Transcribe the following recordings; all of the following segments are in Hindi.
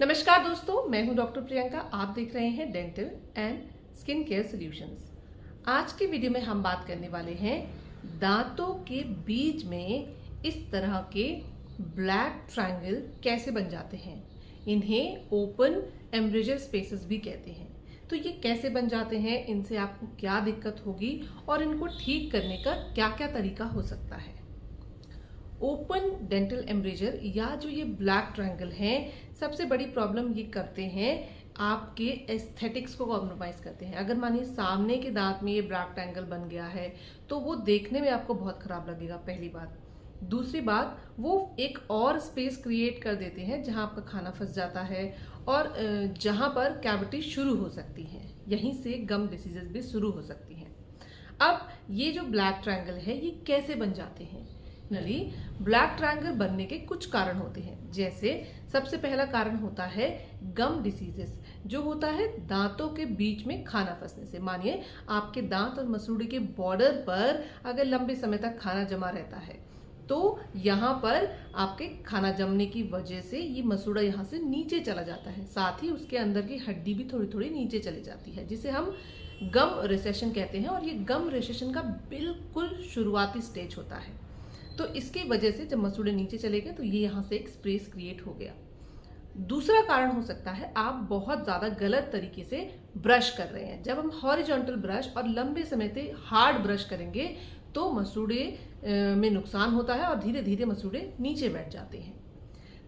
नमस्कार दोस्तों, मैं हूं डॉक्टर प्रियंका। आप देख रहे हैं dental and skin care solutions. आज की वीडियो में हम बात करने वाले हैं दांतों के बीच में इस तरह के ब्लैक ट्रायंगल कैसे बन जाते हैं। इन्हें ओपन एम्ब्रेजर स्पेसेस भी कहते हैं। तो ये कैसे बन जाते हैं, इनसे आपको क्या दिक्कत होगी और इनको ठीक करने का क्या क्या तरीका हो सकता है। ओपन डेंटल एम्ब्रेजर या जो ये ब्लैक ट्रायंगल हैं, सबसे बड़ी प्रॉब्लम ये करते हैं, आपके एस्थेटिक्स को कॉम्प्रोमाइज करते हैं। अगर मानिए सामने के दांत में ये ब्लैक ट्रायंगल बन गया है तो वो देखने में आपको बहुत खराब लगेगा, पहली बात। दूसरी बात, वो एक और स्पेस क्रिएट कर देते हैं जहां आपका खाना फंस जाता है और जहां पर कैविटी शुरू हो सकती है, यहीं से गम डिसीजेस भी शुरू हो सकती हैं। अब ये जो ब्लैक ट्रायंगल है ये कैसे बन जाते हैं? ब्लैक ट्रायंगल बनने के कुछ कारण होते हैं। जैसे सबसे पहला कारण होता है गम डिसीजेस, जो होता है दांतों के बीच में खाना फंसने से। मानिए आपके दांत और मसूड़े के बॉर्डर पर अगर लंबे समय तक खाना जमा रहता है तो यहाँ पर आपके खाना जमने की वजह से ये मसूड़ा यहाँ से नीचे चला जाता है, साथ ही उसके अंदर की हड्डी भी थोड़ी थोड़ी नीचे चली जाती है, जिसे हम गम रिसेशन कहते हैं। और ये गम रिसेशन का बिल्कुल शुरुआती स्टेज होता है। तो इसकी वजह से जब मसूड़े नीचे चले गए तो ये यहाँ से एक स्पेस क्रिएट हो गया। दूसरा कारण हो सकता है आप बहुत ज्यादा गलत तरीके से ब्रश कर रहे हैं। जब हम हॉरिजॉन्टल ब्रश और लंबे समय से हार्ड ब्रश करेंगे तो मसूड़े में नुकसान होता है और धीरे धीरे मसूड़े नीचे बैठ जाते हैं।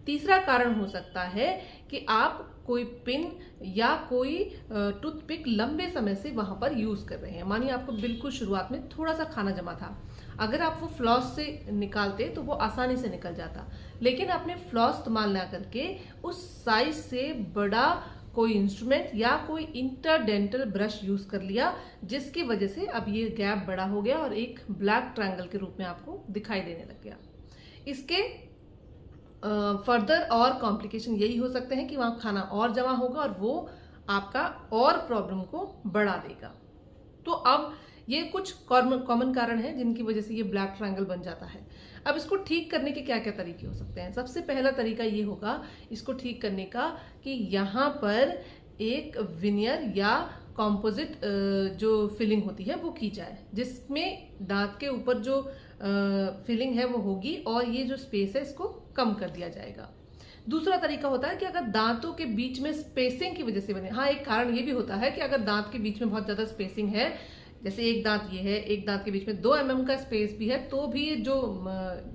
तीसरा कारण हो सकता है कि आप कोई पिन या कोई टूथपिक लंबे समय से वहां पर यूज कर रहे हैं। मानिए आपको बिल्कुल शुरुआत में थोड़ा सा खाना जमा था, अगर आप वो फ्लॉस से निकालते तो वो आसानी से निकल जाता, लेकिन आपने फ्लॉस इस्तेमाल ना करके उस साइज से बड़ा कोई इंस्ट्रूमेंट या कोई इंटरडेंटल ब्रश यूज कर लिया, जिसकी वजह से अब ये गैप बड़ा हो गया और एक ब्लैक ट्रायंगल के रूप में आपको दिखाई देने लग गया। इसके फर्दर और कॉम्प्लिकेशन यही हो सकते हैं कि वहां खाना और जमा होगा और वो आपका और प्रॉब्लम को बढ़ा देगा। तो अब ये कुछ कॉमन कारण हैं जिनकी वजह से ये ब्लैक ट्रायंगल बन जाता है। अब इसको ठीक करने के क्या क्या तरीके हो सकते हैं? सबसे पहला तरीका ये होगा इसको ठीक करने का कि यहाँ पर एक विनियर या कॉम्पोजिट जो फिलिंग होती है वो की जाए, जिसमें दांत के ऊपर जो फिलिंग है वो होगी और ये जो स्पेस है इसको कम कर दिया जाएगा। दूसरा तरीका होता है कि अगर दांतों के बीच में स्पेसिंग की वजह से बने, हाँ एक कारण ये भी होता है कि अगर दांत के बीच में बहुत ज्यादा स्पेसिंग है, जैसे एक दांत ये है, एक दांत के बीच में 2 mm का स्पेस भी है, तो भी जो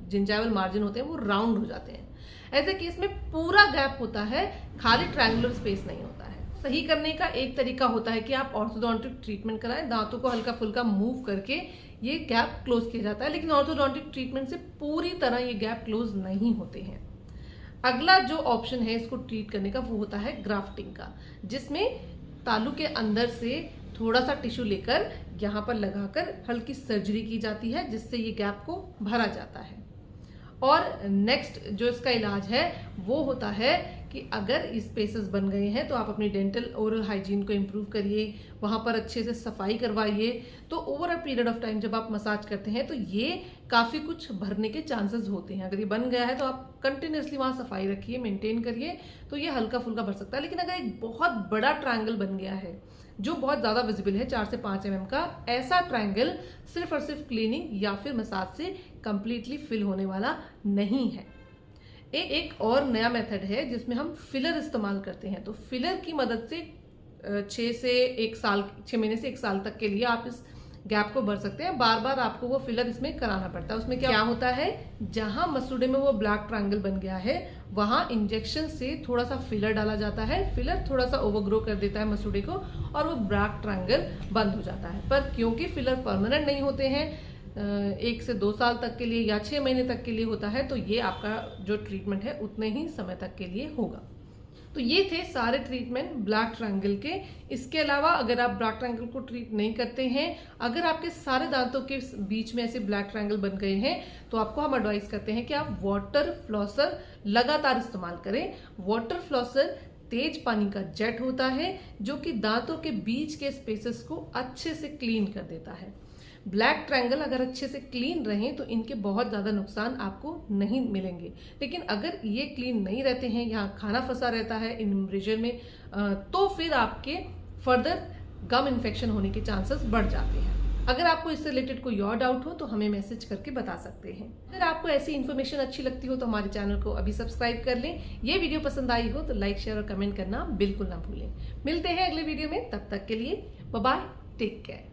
जिंजाइवल मार्जिन होते हैं वो राउंड हो जाते हैं। ऐसे केस में पूरा गैप होता है, खाली ट्रायंगुलर स्पेस नहीं होता है। सही करने का एक तरीका होता है कि आप ऑर्थोडोंटिक ट्रीटमेंट कराएं, दांतों को हल्का फुल्का मूव करके ये गैप क्लोज किया जाता है, लेकिन ऑर्थोडोंटिक ट्रीटमेंट से पूरी तरह ये गैप क्लोज नहीं होते हैं। अगला जो ऑप्शन है इसको ट्रीट करने का वो होता है ग्राफ्टिंग का, जिसमें तालू के अंदर से थोड़ा सा टिश्यू लेकर यहाँ पर लगाकर हल्की सर्जरी की जाती है, जिससे ये गैप को भरा जाता है। और नेक्स्ट जो इसका इलाज है वो होता है कि अगर स्पेसेस बन गए हैं तो आप अपनी डेंटल ओरल हाइजीन को इम्प्रूव करिए, वहाँ पर अच्छे से सफाई करवाइए। तो over a period of time जब आप मसाज करते हैं तो ये काफ़ी कुछ भरने के चांसेस होते हैं। अगर ये बन गया है तो आप कंटिन्यूसली वहाँ सफाई रखिए, मेंटेन करिए, तो ये हल्का फुल्का भर सकता है। लेकिन अगर एक बहुत बड़ा ट्रायंगल बन गया है जो बहुत ज़्यादा विजिबल है, 4 से 5 mm का, ऐसा ट्रायंगल सिर्फ और सिर्फ क्लीनिंग या फिर मसाज से कंप्लीटली फिल होने वाला नहीं है। एक और नया मेथड है जिसमें हम फिलर इस्तेमाल करते हैं। तो फिलर की मदद से 6 महीने से 1 साल तक के लिए आप इस गैप को भर सकते हैं। बार बार आपको वो फिलर इसमें कराना पड़ता है। उसमें क्या होता है, जहां मसूड़े में वो ब्लैक ट्रायंगल बन गया है वहां इंजेक्शन से थोड़ा सा फिलर डाला जाता है। फिलर थोड़ा सा ओवरग्रो कर देता है मसूड़े को और वो ब्लैक ट्रायंगल बंद हो जाता है। पर क्योंकि फिलर परमानेंट नहीं होते हैं, 1 से 2 साल तक के लिए या 6 महीने तक के लिए होता है, तो ये आपका जो ट्रीटमेंट है उतने ही समय तक के लिए होगा। तो ये थे सारे ट्रीटमेंट ब्लैक ट्रायंगल के। इसके अलावा अगर आप ब्लैक ट्रायंगल को ट्रीट नहीं करते हैं, अगर आपके सारे दांतों के बीच में ऐसे ब्लैक ट्रायंगल बन गए हैं, तो आपको हम एडवाइस करते हैं कि आप वाटर फ्लॉसर लगातार इस्तेमाल करें। वाटर फ्लॉसर तेज पानी का जेट होता है जो कि दांतों के बीच के स्पेसेस को अच्छे से क्लीन कर देता है। ब्लैक ट्रायंगल अगर अच्छे से क्लीन रहें तो इनके बहुत ज़्यादा नुकसान आपको नहीं मिलेंगे। लेकिन अगर ये क्लीन नहीं रहते हैं, यहाँ खाना फंसा रहता है इन रीजन में, तो फिर आपके फर्दर गम इन्फेक्शन होने के चांसेस बढ़ जाते हैं। अगर आपको इससे रिलेटेड कोई और डाउट हो तो हमें मैसेज करके बता सकते हैं। अगर आपको ऐसी इन्फॉर्मेशन अच्छी लगती हो तो हमारे चैनल को अभी सब्सक्राइब कर लें। ये वीडियो पसंद आई हो तो लाइक, शेयर और कमेंट करना बिल्कुल ना भूलें। मिलते हैं अगले वीडियो में, तब तक के लिए बाय बाय, टेक केयर।